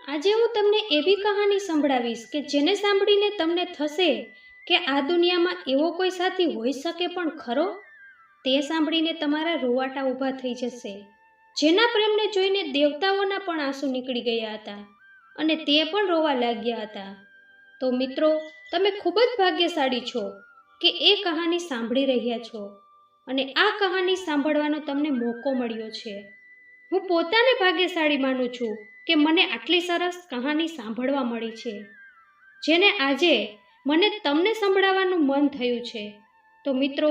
આજે હું તમને એવી કહાની સંભળાવીશ કે જેને સાંભળીને તમને થશે કે આ દુનિયામાં એવો કોઈ સાથી હોઈ શકે પણ ખરો. તે સાંભળીને તમારા રૂવાટા ઊભા થઈ જશે, જેના પ્રેમને જોઈને દેવતાઓના પણ આંસુ નીકળી ગયા હતા અને તે પણ રોવા લાગ્યા હતા. તો મિત્રો, તમે ખૂબ જ ભાગ્યશાળી છો કે એ કહાની સાંભળી રહ્યા છો અને આ કહાની સાંભળવાનો તમને મોકો મળ્યો છે. હું પોતાને ભાગ્યશાળી માનું છું કે મને આટલી સરસ કહાની સાંભળવા મળી છે, જેને આજે મને તમને સંભળાવવાનું મન થયું છે. તો મિત્રો,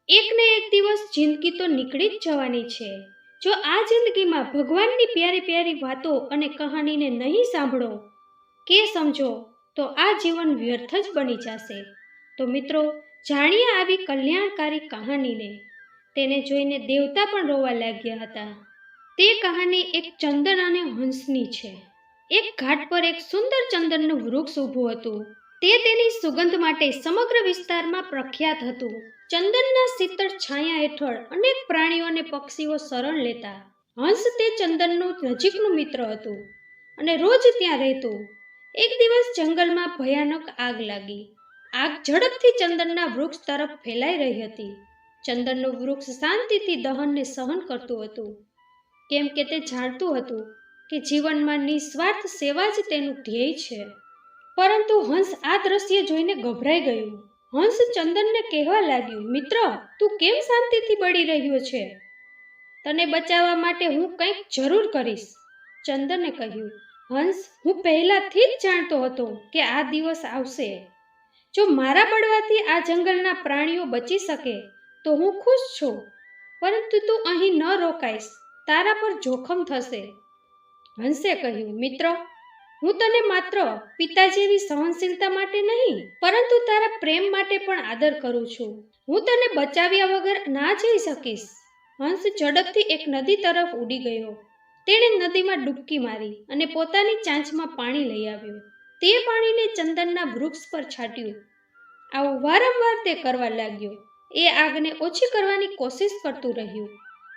એક ને એક દિવસ જિંદગી તો નીકળી જ જવાની છે. જો આ જિંદગીમાં ભગવાનની પ્યારી પ્યારી વાતો અને કહાનીને નહીં સાંભળો કે સમજો તો આ જીવન વ્યર્થ જ બની જશે. તો મિત્રો, જાણીએ આવી કલ્યાણકારી કહાનીને. તેને જોઈને દેવતા પણ રોવા લાગ્યા હતા. તે કહાની એક ચંદન અને હંસની છે. એક ઘાટ પર એક સુંદર ચંદનનું વૃક્ષ ઊભું હતું. તે તેની સુગંધ માટે સમગ્ર વિસ્તારમાં પ્રખ્યાત હતું. ચંદનના શીતળ છાયા હેઠળ અનેક પ્રાણીઓ અને પક્ષીઓ શરણ લેતા. હંસ તે ચંદનનું નજીકનું મિત્ર હતું અને રોજ ત્યાં રહેતું. એક દિવસ જંગલમાં ભયાનક આગ લાગી. આગ ઝડપથી ચંદનના વૃક્ષ તરફ ફેલાઈ રહી હતી. ચંદનનું વૃક્ષ શાંતિથી દહનને સહન કરતું હતું, કેમ કે તે જાણતું હતું કે જીવનમાં નિસ્વાર્થ સેવા જ તેનું ધ્યેય છે. પરંતુ હંસ આ દ્રશ્ય જોઈને ગભરાઈ ગયું. હંસ ચંદનને કહેવા લાગ્યું, મિત્ર, તું કેમ શાંતિથી બળી રહ્યો છે? તને બચાવવા માટે હું કંઈક જરૂર કરીશ. ચંદને કહ્યું, હંસ, હું પહેલાથી જ જાણતો હતો કે આ દિવસ આવશે. જો મારા બળવાથી આ જંગલના પ્રાણીઓ બચી શકે તો હું ખુશ છું, પરંતુ તું અહીં ન રોકાઈશ. તારા પર જોખમ થશે. હંસે કહ્યું, મિત્ર, હું તને માત્ર પિતા જેવી સહનશીલતા માટે નહીં, પરંતુ તારા પ્રેમ માટે પણ આદર કરું છું. હું તને બચાવ્યા વગર ના જઈ શકીશ. હંસ ઝડપથી એક નદી તરફ ઉડી ગયો. તેણે નદીમાં ડૂબકી મારી અને પોતાની ચાંચમાં પાણી લઈ આવ્યો. તે પાણીને ચંદનના વૃક્ષ પર છાંટ્યું. આવું વારંવાર તે કરવા લાગ્યો. એ આગને ઓછી કરવાની કોશિશ કરતું રહ્યું,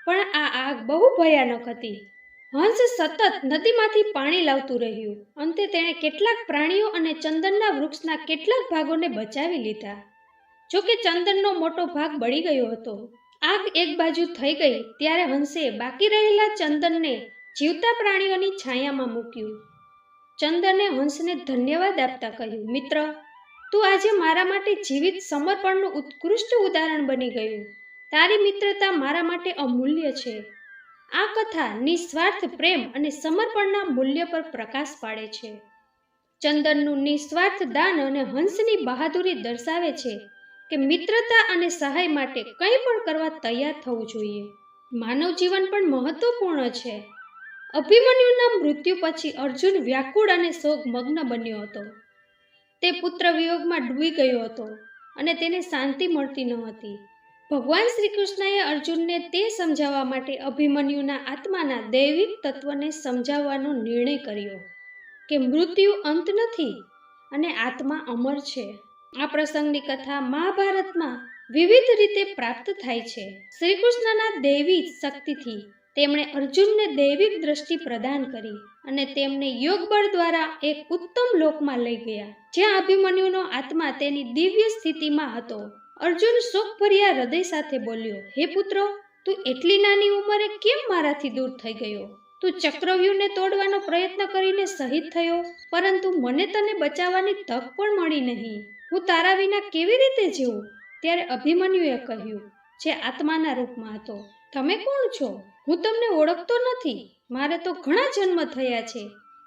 પણ આ આગ બહુ ભયાનક હતી. હંસ સતત નદીમાંથી પાણી લાવતું રહ્યું. અંતે તેણે કેટલાક પ્રાણીઓ અને ચંદનના વૃક્ષના કેટલાક ભાગોને બચાવી લીધા. જોકે ચંદનનો મોટો ભાગ બળી ગયો હતો. આગ એક બાજુ થઈ ગઈ ત્યારે હંસે બાકી રહેલા ચંદનને જીવતા પ્રાણીઓની છાયામાં મૂક્યું. ચંદને હંસને ધન્યવાદ આપતા કહ્યું, મિત્ર, તું આજે મારા માટે જીવિત સમર્પણનું ઉત્કૃષ્ટ ઉદાહરણ બની ગયું. તારી મિત્રતા મારા માટે અમૂલ્ય છે. આ કથા નિસ્વાર્થ પ્રેમ અને સમર્પણના મૂલ્ય પર પ્રકાશ પાડે છે. ચંદનનું નિસ્વાર્થ દાન અને હંસની બહાદુરી દર્શાવે છે કે મિત્રતા અને સહાય માટે કંઈ પણ કરવા તૈયાર થવું જોઈએ. માનવ જીવન પણ મહત્વપૂર્ણ છે. અભિમન્યુના મૃત્યુ પછી અર્જુન વ્યાકુળ અને શોકમગ્ન બન્યો હતો. તે પુત્ર વિયોગમાં ડૂબી ગયો હતો અને તેને શાંતિ મળતી ન હતી. ભગવાન શ્રી કૃષ્ણએ અર્જુનને તે સમજાવવા માટે અભિમન્યુના આત્માના દૈવિક તત્વને સમજાવવાનો નિર્ણય કર્યો કે મૃત્યુ અંત નથી અને આત્મા અમર છે. આ પ્રસંગની કથા મહાભારતમાં વિવિધ રીતે પ્રાપ્ત થાય છે. શ્રી કૃષ્ણના દૈવી શક્તિથી તેમણે અર્જુનને દૈવિક દ્રષ્ટિ પ્રદાન કરી અને તેમને યોગ બળ દ્વારા એક ઉત્તમ લોકમાં લઈ ગયા, જ્યાં અભિમન્યુનો આત્મા તેની દિવ્ય સ્થિતિમાં હતો. અર્જુન શોકભર્યા હૃદય સાથે બોલ્યો, હે પુત્ર, તું એટલી નાની ઉંમરે કેમ મારાથી દૂર થઈ ગયો? તું ચક્રવ્યૂહને તોડવાનો પ્રયત્ન કરીને શહીદ થયો, પરંતુ મને તને બચાવવાની તક પણ મળી નહીં. હું તારા વિના કેવી રીતે જીવું? ત્યારે અભિમન્યુએ કહ્યું, જે આત્માના રૂપમાં હતો, તમે કોણ છો? હું તમને ઓળખતો નથી. મારે તો ઘણા જન્મ થયા છે.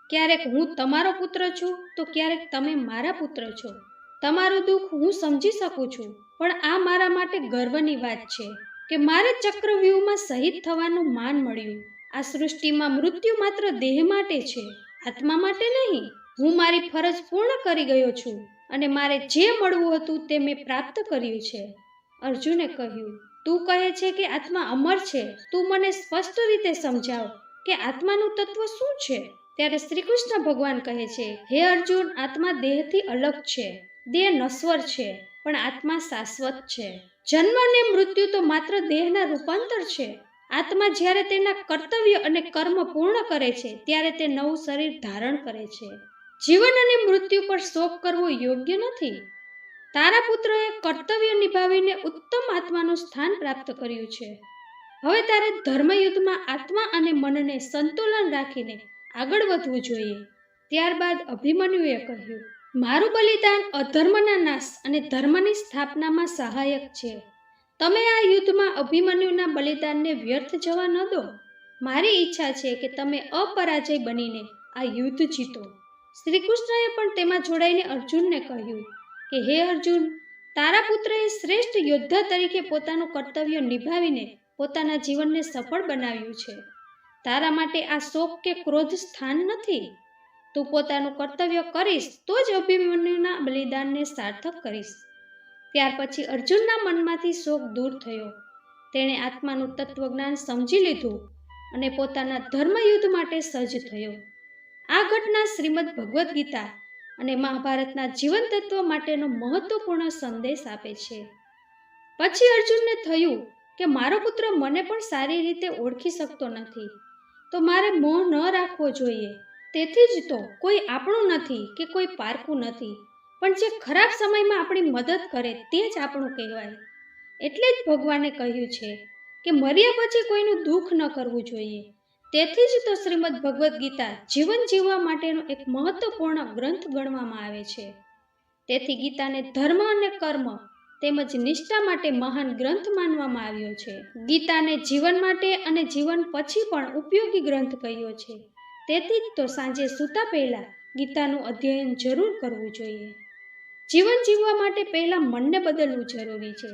ક્યારેક હું તમારો પુત્ર છું તો ક્યારેક તમે મારા પુત્ર છો. તમારું દુઃખ હું સમજી શકું છું, પણ આ મારા માટે ગર્વની વાત છે કે મારે ચક્રવ્યૂહમાં શહીદ થવાનું માન મળ્યું. આ સૃષ્ટિમાં મૃત્યુ માત્ર દેહ માટે છે, આત્મા માટે નહીં. હું મારી ફરજ પૂર્ણ કરી ગયો છું અને મારે જે મળવું હતું તે મેં પ્રાપ્ત કર્યું છે. અર્જુને કહ્યું, તું કહે છે કે આત્મા અમર છે. તું મને સ્પષ્ટ રીતે સમજાવ કે આત્માનું તત્વ શું છે? ત્યારે શ્રી કૃષ્ણ ભગવાન કહે છે, હે અર્જુન, આત્મા દેહથી અલગ છે. દેહ નશ્વર છે, પણ આત્મા શાશ્વત છે. જન્મ અને મૃત્યુ તો માત્ર દેહના રૂપાંતર છે. આત્મા જ્યારે તેના કર્તવ્ય અને કર્મ પૂર્ણ કરે છે ત્યારે તે નવું શરીર ધારણ કરે છે. જીવન અને મૃત્યુ પર શોક કરવો યોગ્ય નથી. તારા પુત્રએ કર્તવ્ય નિભાવીને ઉત્તમ આત્માનું સ્થાન પ્રાપ્ત કર્યું છે. હવે તારે ધર્મયુદ્ધમાં આત્મા અને મનને સંતુલન રાખીને આગળ વધવું જોઈએ. ત્યારબાદ અભિમન્યુએ કહ્યું, મારું બલિદાન અધર્મના નાશ અને ધર્મની સ્થાપનામાં સહાયક છે. તમે આ યુદ્ધમાં અભિમન્યુના બલિદાનને વ્યર્થ જવા ન દો. મારી ઈચ્છા છે કે તમે અપરાજય બનીને આ યુદ્ધ જીતો. શ્રી કૃષ્ણએ પણ તેમાં જોડાઈને અર્જુનને કહ્યું કે હે અર્જુન, તારા પુત્રએ શ્રેષ્ઠ યોદ્ધા તરીકે પોતાનું કર્તવ્ય નિભાવીને પોતાના જીવનને સફળ બનાવ્યું છે. તારા માટે આ શોક કે ક્રોધ સ્થાન નથી. તું પોતાનું કર્તવ્ય કરીશ તો જ અભિમન્યુના બલિદાનને સાર્થક કરીશ. ત્યાર પછી અર્જુનના મનમાંથી શોક દૂર થયો. તેણે આત્માનું તત્વજ્ઞાન સમજી લીધું અને પોતાના ધર્મયુદ્ધ માટે સજ્જ થયો. આ ઘટના શ્રીમદ ભગવદ્ ગીતા અને મહાભારતના જીવન તત્વ માટેનો મહત્વપૂર્ણ સંદેશ આપે છે. પછી અર્જુનને થયું કે મારો પુત્ર મને પણ સારી રીતે ઓળખી શકતો નથી, તો મારે મોહ ન રાખવો જોઈએ. તેથી જ તો કોઈ આપણું નથી કે કોઈ પારકું નથી, પણ જે ખરાબ સમયમાં આપણી મદદ કરે તે જ આપણું કહેવાય. એટલે જ ભગવાને કહ્યું છે કે મર્યા પછી કોઈનું દુઃખ ન કરવું જોઈએ. તેથી જ તો શ્રીમદ ભગવદ્ ગીતા જીવન જીવવા માટેનો એક મહત્વપૂર્ણ ગ્રંથ ગણવામાં આવે છે. તેથી ગીતાને ધર્મ અને કર્મ તેમજ નિષ્ઠા માટે મહાન ગ્રંથ માનવામાં આવ્યો છે. ગીતાને જીવન માટે અને જીવન પછી પણ ઉપયોગી ગ્રંથ કહ્યો છે. તેથી જ તો સાંજે સૂતા પહેલા ગીતાનું અધ્યયન જરૂર કરવું જોઈએ. જીવન જીવવા માટે પહેલા મનને બદલવું જરૂરી છે.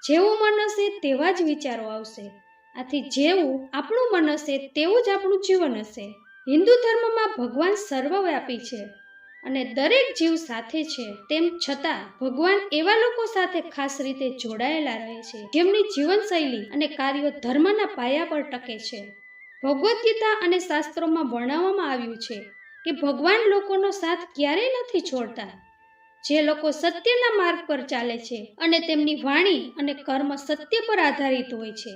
જેવું મન હશે તેવા જ વિચારો આવશે. આથી જેવું આપણું મન હશે તેવું જ આપણું જીવન હશે. હિન્દુ ધર્મમાં ભગવાન સર્વવ્યાપી છે અને દરેક જીવ સાથે છે. તેમ છતાં ભગવાન એવા લોકો સાથે ખાસ રીતે જોડાયેલા રહે છે જેમની જીવનશૈલી અને કાર્યો ધર્મના પાયા પર ટકે છે. ભગવદ્ ગીતા અને શાસ્ત્રોમાં વર્ણવવામાં આવ્યું છે કે ભગવાન લોકોનો સાથ ક્યારેય નથી છોડતા. જે લોકો સત્યના માર્ગ પર ચાલે છે અને તેમની વાણી અને કર્મ સત્ય પર આધારિત હોય છે,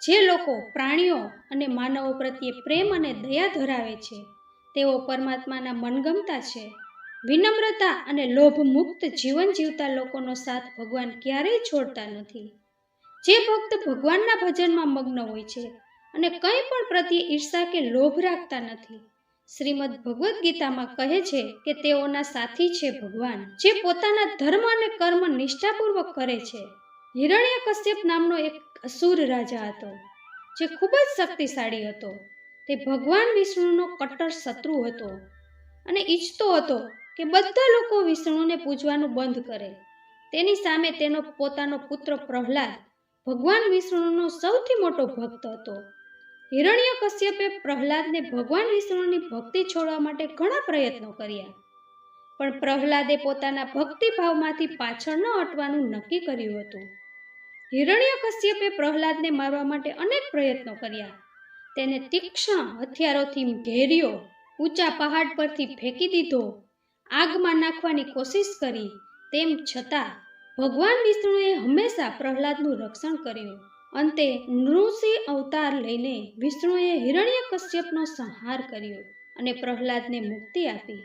જે લોકો પ્રાણીઓ અને માનવો પ્રત્યે પ્રેમ અને દયા ધરાવે છે, તેઓ પરમાત્માના મનગમતા છે. વિનમ્રતા અને લોભ મુક્ત જીવન જીવતા લોકોનો સાથ ભગવાન ક્યારેય છોડતા નથી. જે ભક્ત ભગવાનના ભજનમાં મગ્ન હોય છે અને કંઈ પણ પ્રત્યે ઈર્ષા કે લોભ રાખતા નથી, શ્રીમદ ભગવદ્ ગીતામાં કહે છે કે તેઓના સાથી છે ભગવાન, જે પોતાના ધર્મ અને કર્મ નિષ્ઠાપૂર્વક કરે છે. હિરણ્યકશ્યપ નામનો એક અસુર રાજા હતો, જે ખૂબ જ શક્તિશાળી હતો. તે ભગવાન વિષ્ણુનો કટ્ટર શત્રુ હતો અને ઈચ્છતો હતો કે બધા લોકો વિષ્ણુને પૂજવાનું બંધ કરે. તેની સામે તેનો પોતાનો પુત્ર પ્રહલાદ ભગવાન વિષ્ણુનો સૌથી મોટો ભક્ત હતો. હિરણ્યકશ્યપે પ્રહલાદને ભગવાન વિષ્ણુની ભક્તિ છોડવા માટે ઘણા પ્રયત્નો કર્યા, પણ પ્રહલાદે પોતાના ભક્તિભાવમાંથી પાછળ ન હટવાનું નક્કી કર્યું હતું. હિરણ્યકશ્યપે પ્રહલાદને મારવા માટે અનેક પ્રયત્નો કર્યા. તેને તીક્ષ્ણ હથિયારોથી ઘેર્યો, ઊંચા પહાડ પરથી ફેંકી દીધો, આગમાં નાખવાની કોશિશ કરી. તેમ છતાં ભગવાન વિષ્ણુએ હંમેશા પ્રહલાદનું રક્ષણ કર્યું. અંતે નૃસિંહ અવતાર લઈને વિષ્ણુએ હિરણ્યકશ્યપનો સંહાર કર્યો અને પ્રહલાદને મુક્તિ આપી.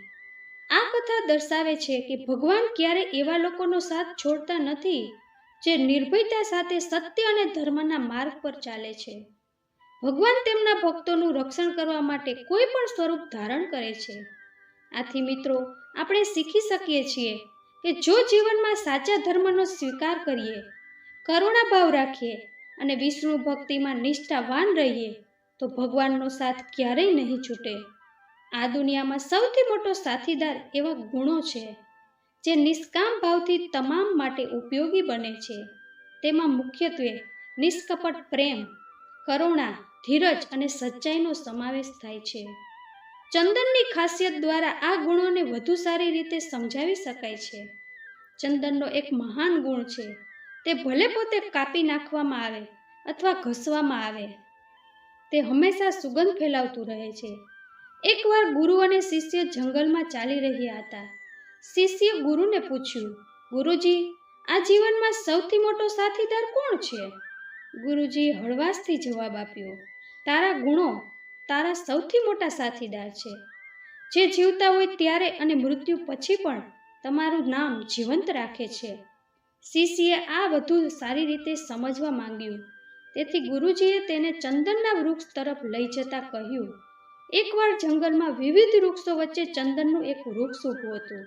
આ કથા દર્શાવે છે કે ભગવાન ક્યારે એવા લોકોનો સાથ છોડતા નથી જે નિર્ભયતા સાથે સત્ય અને ધર્મના માર્ગ પર ચાલે છે. ભગવાન તેમના ભક્તોનું રક્ષણ કરવા માટે કોઈ પણ સ્વરૂપ ધારણ કરે છે. આથી મિત્રો, આપણે શીખી શકીએ છીએ કે જો જીવનમાં સાચા ધર્મનો સ્વીકાર કરીએ, કરુણાભાવ રાખીએ અને વિષ્ણુ ભક્તિમાં નિષ્ઠાવાન રહીએ તો ભગવાનનો સાથ ક્યારેય નહીં છૂટે. આ દુનિયામાં સૌથી મોટો સાથીદાર એવા ગુણો છે જે નિષ્કામ ભાવથી તમામ માટે ઉપયોગી બને છે. તેમાં મુખ્યત્વે નિષ્કપટ પ્રેમ, કરુણા, ધીરજ અને સચ્ચાઈનો સમાવેશ થાય છે. ચંદનની ખાસિયત દ્વારા આ ગુણોને વધુ સારી રીતે સમજાવી શકાય છે. ચંદનનો એક મહાન ગુણ છે, તે ભલે પોતે કાપી નાખવામાં આવે અથવા ઘસવામાં આવે, તે હંમેશા સુગંધ ફેલાવતું રહે છે. એકવાર ગુરુ અને શિષ્ય જંગલમાં ચાલી રહ્યા હતા. શિષ્ય ગુરુને પૂછ્યું, ગુરુજી, આ જીવનમાં સૌથી મોટો સાથીદાર કોણ છે? ગુરુજીએ હળવાશથી જવાબ આપ્યો, તારા ગુણો તારા સૌથી મોટા સાથીદાર છે, જે જીવતા હોય ત્યારે અને મૃત્યુ પછી પણ તમારું નામ જીવંત રાખે છે. શિષ્યએ આ વધુ સારી રીતે સમજવા માંગ્યું, તેથી ગુરુજીએ તેને ચંદનના વૃક્ષ તરફ લઈ જતા કહ્યું, એકવાર જંગલમાં વિવિધ વૃક્ષો વચ્ચે ચંદનનું એક વૃક્ષ ઊભું હતું.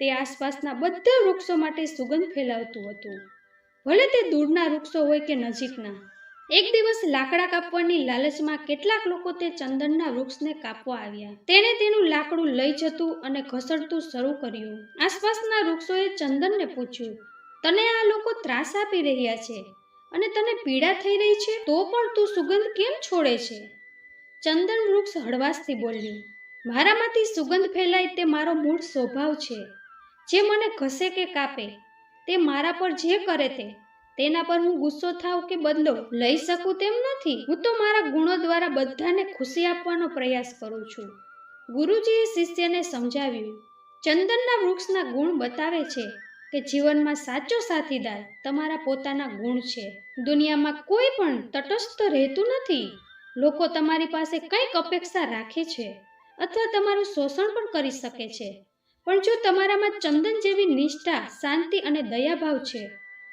તે આસપાસના બધા વૃક્ષો માટે સુગંધ ફેલાવતું હતું, ભલે તે દૂરના વૃક્ષો હોય કે નજીકના. એક દિવસ લાકડા કાપવાની લાલચમાં કેટલાક લોકો તે ચંદનના વૃક્ષને કાપવા આવ્યા. તેણે તેનું લાકડું લઈ જતું અને ઘસડતું શરૂ કર્યું. આસપાસના વૃક્ષોએ ચંદનને પૂછ્યું, તને આ લોકો ત્રાસ આપી રહ્યા છે અને તને પીડા થઈ રહી છે, તો પણ તું સુગંધ કેમ છોડે છે? ચંદન વૃક્ષ હળવાશથી બોલ્યું, મારામાંથી સુગંધ ફેલાય તે મારો મૂળ સ્વભાવ છે. જે મને ઘસે કે કાપે, તે મારા પર જે કરે તેના પર હું ગુસ્સો થાવ કે બદલો લઈ શકું તેમ નથી. હું તો મારા ગુણો દ્વારા બધાને ખુશી આપવાનો પ્રયાસ કરું છું. ગુરુજીએ શિષ્યને સમજાવ્યું, ચંદનના વૃક્ષના ગુણ બતાવે છે કે જીવનમાં સાચો સાથીદાર તમારા પોતાના ગુણ છે. દુનિયામાં કોઈ પણ તટસ્થ રહેતું નથી. લોકો તમારી પાસે કંઈક અપેક્ષા રાખે છે અથવા તમારું શોષણ પણ કરી શકે છે, પણ જો તમારામાં ચંદન જેવી નિષ્ઠા, શાંતિ અને દયાભાવ છે,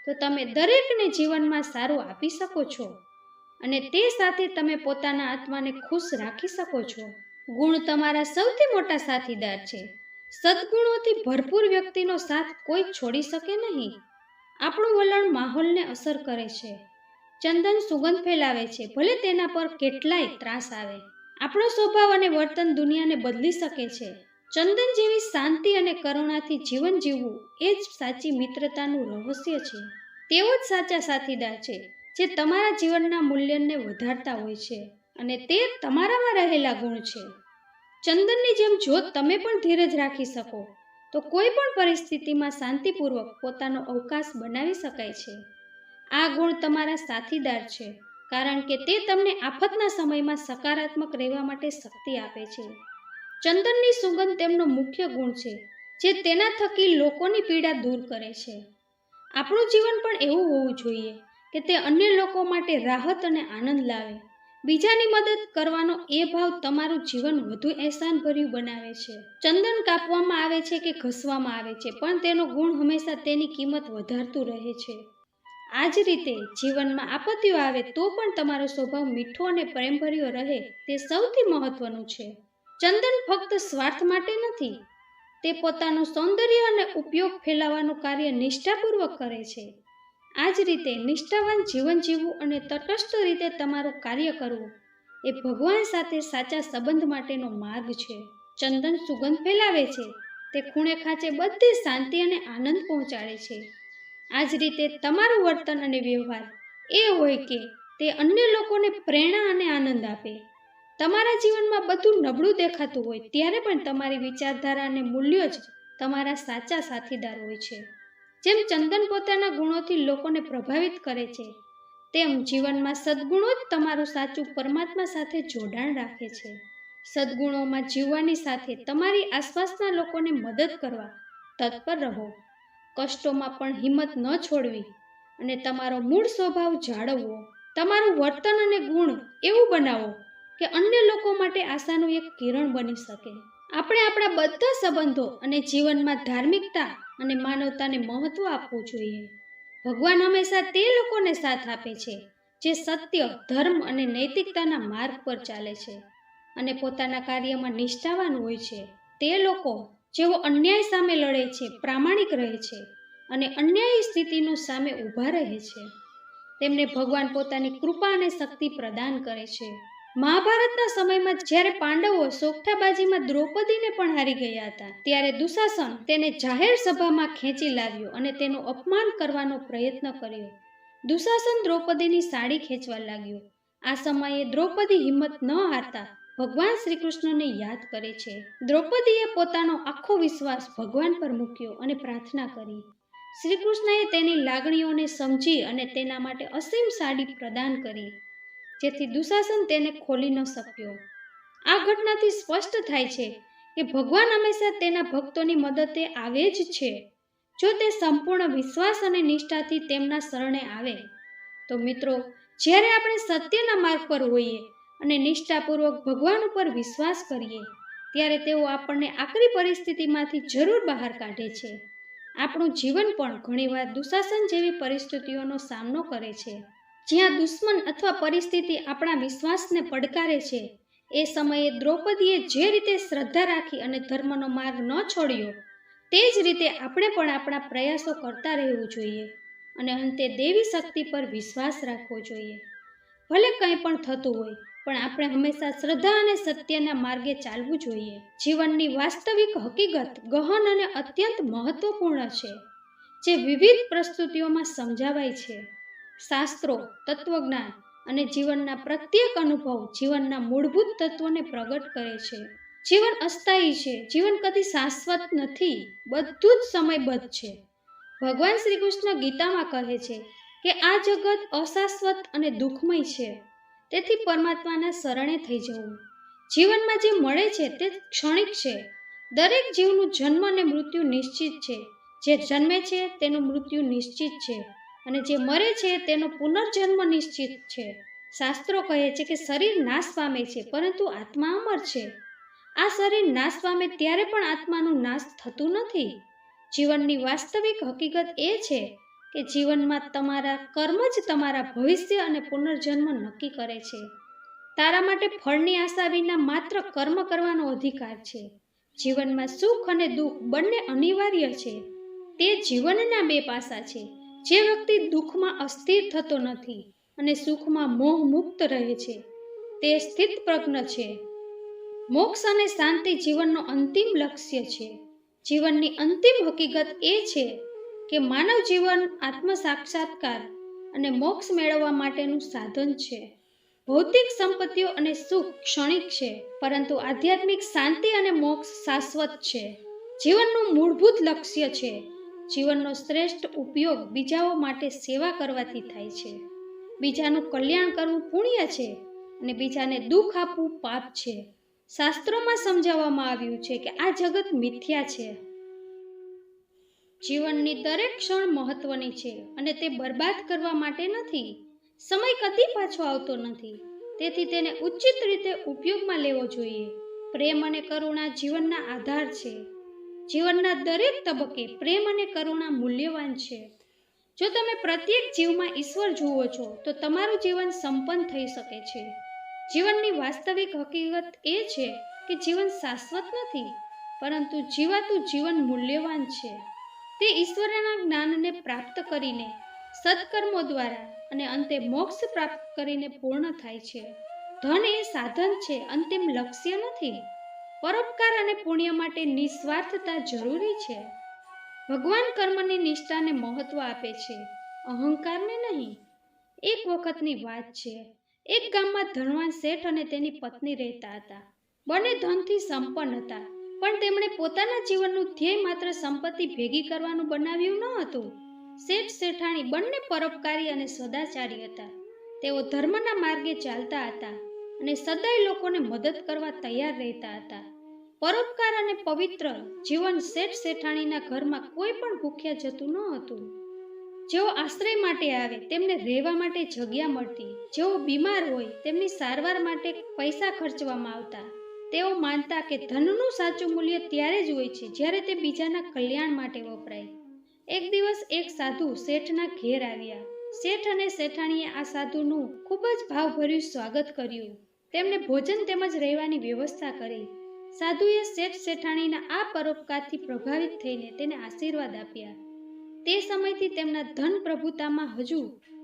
તો તમે દરેકને જીવનમાં સારું આપી શકો છો અને તે સાથે તમે પોતાના આત્માને ખુશ રાખી શકો છો. ગુણ તમારા સૌથી મોટા સાથીદાર છે. સદગુણોથી ભરપૂર વ્યક્તિનો સાથ કોઈ છોડી શકે નહીં. આપણું વલણ માહોલને અસર કરે છે. ચંદન સુગંધ ફેલાવે છે, ભલે તેના પર કેટલાય ત્રાસ આવે. આપણો સ્વભાવ અને વર્તન દુનિયાને બદલી શકે છે. ચંદન જેવી શાંતિ અને કરુણાથી જીવન જીવવું એ જ સાચી મિત્રતાનું રહસ્ય છે. તેઓ જ સાચા સાથીદાર છે જે તમારા જીવનના મૂલ્યને વધારતા હોય છે અને તે તમારામાં રહેલા ગુણ છે. ચંદનની જેમ જો તમે પણ ધીરજ રાખી શકો તો કોઈ પણ પરિસ્થિતિમાં શાંતિપૂર્વક પોતાનો અવકાશ બનાવી શકાય છે. આ ગુણ તમારા સાથીદાર છે કારણ કે તે તમને આફતના સમયમાં સકારાત્મક રહેવા માટે શક્તિ આપે છે. ચંદનની સુગંધ તેમનો મુખ્ય ગુણ છે જે તેના થકી લોકોની પીડા દૂર કરે છે. આપણું જીવન પણ એવું હોવું જોઈએ કે તે અન્ય લોકો માટે રાહત અને આનંદ લાવે. બીજાની મદદ કરવાનો એ ભાવ તમારું જીવન વધુ એહસાનભર્યું બનાવે છે. ચંદન કાપવામાં આવે છે કે ઘસવામાં આવે છે, પણ તેનો ગુણ હંમેશા તેની કિંમત વધારતું રહે છે. આ જ રીતે જીવનમાં આપત્તિઓ આવે તો પણ તમારો સ્વભાવ મીઠો અને પ્રેમભર્યો રહે તે સૌથી મહત્વનું છે. ચંદન ફક્ત સ્વાર્થ માટે નથી, તે પોતાનું સૌંદર્ય અને ઉપયોગ ફેલાવવાનું કાર્ય નિષ્ઠાપૂર્વક કરે છે. આ જ રીતે નિષ્ઠાવાન જીવન જીવવું અને તટસ્થ રીતે તમારું કાર્ય કરવું એ ભગવાન સાથે સાચા સંબંધ માટેનો માર્ગ છે. ચંદન સુગંધ ફેલાવે છે, તે ખૂણે ખાંચે બધે શાંતિ અને આનંદ પહોંચાડે છે. આ જ રીતે તમારું વર્તન અને વ્યવહાર એ હોય કે તે અન્ય લોકોને પ્રેરણા અને આનંદ આપે. તમારા જીવનમાં બધું નબળું દેખાતું હોય ત્યારે પણ તમારી વિચારધારા અને મૂલ્યો જ તમારા સાચા સાથીદાર હોય છે. જેમ ચંદન પોતાના ગુણોથી લોકોને પ્રભાવિત કરે છે, તેમ જીવનમાં સદગુણો જ તમારું સાચું પરમાત્મા સાથે જોડાણ રાખે છે. સદગુણોમાં જીવવાની સાથે તમારી આસપાસના લોકોને મદદ કરવા તત્પર રહો. કષ્ટોમાં પણ હિંમત ન છોડવી અને તમારો મૂળ સ્વભાવ જાળવવો. તમારું વર્તન અને ગુણ એવું બનાવો કે અન્ય લોકો માટે આશાનું એક કિરણ બની શકે. આપણે આપણા બધા સંબંધો અને જીવનમાં ધાર્મિકતા અને માનવતાને મહત્વ આપવું જોઈએ. ભગવાન હંમેશા તે લોકોને સાથ આપે છે જે સત્ય, ધર્મ અને નૈતિકતાના માર્ગ પર ચાલે છે અને પોતાના કાર્યમાં નિષ્ઠાવાન હોય છે. તે લોકો જેઓ અન્યાય સામે લડે છે, પ્રામાણિક રહે છે અને અન્યાયી સ્થિતિનું સામે ઊભા રહે છે, તેમને ભગવાન પોતાની કૃપા અને શક્તિ પ્રદાન કરે છે. મહાભારતના સમયમાં જ્યારે પાંડવો સોગઠાબાજીમાં દ્રૌપદીને પણ હારી ગયા હતા, ત્યારે દુશાસન તેને જાહેર સભામાં ખેંચી લાવ્યો અને તેનું અપમાન કરવાનો પ્રયત્ન કર્યો. દુશાસન દ્રૌપદીની સાડી ખેંચવા લાગ્યો. આ સમયે દ્રૌપદી હિંમત ન હારતા ભગવાન શ્રી કૃષ્ણને યાદ કરે છે. દ્રૌપદીએ પોતાનો આખો વિશ્વાસ ભગવાન પર મૂક્યો અને પ્રાર્થના કરી. શ્રી કૃષ્ણએ તેની લાગણીઓને સમજી અને તેના માટે અસીમ સાડી પ્રદાન કરી, જેથી દુશાસન તેને ખોલી ન શક્યો. આ ઘટનાથી સ્પષ્ટ થાય છે કે ભગવાન હંમેશા તેના ભક્તોની મદદે આવે જ છે, જો તે સંપૂર્ણ વિશ્વાસ અને નિષ્ઠાથી તેમના શરણે આવે. તો મિત્રો, જ્યારે આપણે સત્યના માર્ગ પર હોઈએ અને નિષ્ઠાપૂર્વક ભગવાન ઉપર વિશ્વાસ કરીએ, ત્યારે તેઓ આપણને આકરી પરિસ્થિતિમાંથી જરૂર બહાર કાઢે છે. આપણું જીવન પણ ઘણીવાર દુશાસન જેવી પરિસ્થિતિઓનો સામનો કરે છે, જ્યાં દુશ્મન અથવા પરિસ્થિતિ આપણા વિશ્વાસને પડકારે છે. એ સમયે દ્રૌપદીએ જે રીતે શ્રદ્ધા રાખી અને ધર્મનો માર્ગ ન છોડ્યો, તે જ રીતે આપણે પણ આપણા પ્રયાસો કરતા રહેવું જોઈએ અને અંતે દેવી શક્તિ પર વિશ્વાસ રાખવો જોઈએ. ભલે કંઈ પણ થતું હોય, પણ આપણે હંમેશા શ્રદ્ધા અને સત્યના માર્ગે ચાલવું જોઈએ. જીવનની વાસ્તવિક હકીકત ગહન અને અત્યંત મહત્વપૂર્ણ છે, જે વિવિધ પ્રસ્તુતિઓમાં સમજાવાય છે. શાસ્ત્રો, તત્વજ્ઞાન અને જીવનના પ્રત્યેક અનુભવ જીવનના મૂળભૂત તત્વોને પ્રગટ કરે છે. જીવન અસ્થાયી છે. જીવન કદી શાશ્વત નથી. બધું જ સમયબદ્ધ છે. ભગવાન શ્રી કૃષ્ણ ગીતામાં કહે છે કે આ જગત અશાશ્વત અને દુઃખમય છે. તેથી પરમાત્માના શરણે થઈ જવું. જીવનમાં જે મળે છે તે ક્ષણિક છે. દરેક જીવનું જન્મ અને મૃત્યુ નિશ્ચિત છે. જે જન્મે છે તેનું મૃત્યુ નિશ્ચિત છે અને જે મરે છે તેનો પુનર્જન્મ નિશ્ચિત છે. શાસ્ત્રો કહે છે કે શરીર નાશ પામે છે, પરંતુ આત્મા અમર છે. આ શરીર નાશ પામે ત્યારે પણ આત્માનું નાશ થતું નથી. જીવનની વાસ્તવિક હકીકત એ છે કે જીવનમાં તમારા કર્મ જ તમારા ભવિષ્ય અને પુનર્જન્મ નક્કી કરે છે. તારા માટે ફળની આશા વિના માત્ર કર્મ કરવાનો અધિકાર છે. જીવનમાં સુખ અને દુઃખ બંને અનિવાર્ય છે. તે જીવનના બે પાસા છે. જે વ્યક્તિ દુઃખમાં અસ્થિર થતો નથી અને સુખમાં મોહ મુક્ત રહે છે, તે સ્થિતપ્રજ્ઞ છે. મોક્ષ અને શાંતિ જીવનનો અંતિમ લક્ષ્ય છે. જીવનની અંતિમ હકીકત એ છે કે માનવ જીવન આત્મ સાક્ષાત્કાર અને મોક્ષ મેળવવા માટેનું સાધન છે. ભૌતિક સંપત્તિઓ અને સુખ ક્ષણિક છે, પરંતુ આધ્યાત્મિક શાંતિ અને મોક્ષ શાશ્વત છે. જીવનનું મૂળભૂત લક્ષ્ય છે. જીવનનો શ્રેષ્ઠ ઉપયોગ બીજાઓ માટે સેવા કરવાથી થાય છે. બીજાનું કલ્યાણ કરવું પુણ્ય છે અને બીજાને દુઃખ આપવું પાપ છે. શાસ્ત્રોમાં સમજાવવામાં આવ્યું છે કે આ જગત મિથ્યા છે. જીવનની દરેક ક્ષણ મહત્વની છે અને તે બરબાદ કરવા માટે નથી. સમય કદી પાછો આવતો નથી, તેથી તેને ઉચિત રીતે ઉપયોગમાં લેવો જોઈએ. પ્રેમ અને કરુણા જીવનના આધાર છે. જીવનના દરેક તબક્કે પ્રેમ અને કરુણા મૂલ્યવાન છે. જો તમે પ્રત્યેક જીવમાં ઈશ્વર જુઓ છો, તો તમારું જીવન સંપન્ન થઈ શકે છે. જીવનની વાસ્તવિક હકીકત એ છે કે જીવન શાશ્વત નથી, પરંતુ જીવાતું જીવન મૂલ્યવાન છે. તે ઈશ્વરના જ્ઞાનને પ્રાપ્ત કરીને, સત્કર્મો દ્વારા અને અંતે મોક્ષ પ્રાપ્ત કરીને પૂર્ણ થાય છે. ધન એ સાધન છે, અંતિમ લક્ષ્ય નથી. પરોપકાર અને પુણ્ય માટે નિસ્વાર્થતા જરૂરી છે. ભગવાન કર્મની નિષ્ઠાને મહત્વ આપે છે, અહંકારને નહીં. એક વખતની વાત છે. એક ગામમાં ધનવાન શેઠ અને તેની પત્ની રહેતા હતા. બંને ધનથી સંપન્ન હતા, પણ તેમણે પોતાના જીવનનું ધ્યેય માત્ર સંપત્તિ ભેગી કરવાનું બનાવ્યું ન હતું. શેઠ શેઠાણી બંને પરોપકારી અને સદાચારી હતા. તેઓ ધર્મના માર્ગે ચાલતા હતા અને સદાય લોકોને મદદ કરવા તૈયાર રહેતા હતા. પરોપકાર અને પવિત્ર જીવન શેઠ શેઠાણીના ઘરમાં કોઈ પણ ભૂખ્યા જતું ન હતું. જેઓ આશ્રય માટે આવે તેમને રહેવા માટે જગ્યા મળતી. જેઓ બીમાર હોય તેમની સારવાર માટે પૈસા ખર્ચવામાં આવતા. તેઓ માનતા કે ધનનું સાચું મૂલ્ય ત્યારે જ હોય છે જ્યારે તે બીજાના કલ્યાણ માટે વપરાય. એક દિવસ એક સાધુ શેઠના ઘેર આવ્યા. શેઠ અને શેઠાણીએ આ સાધુનું ખૂબ જ ભાવભર્યું સ્વાગત કર્યું. તેમને ભોજન તેમજ રહેવાની વ્યવસ્થા કરી. સાધુએ શેઠ શેઠાણીના આ પરોપકારથી પ્રભાવિત થઈને તેને આશીર્વાદ આપ્યા. તે સમયથી તેમના ધન પ્રભુતામાં હજુ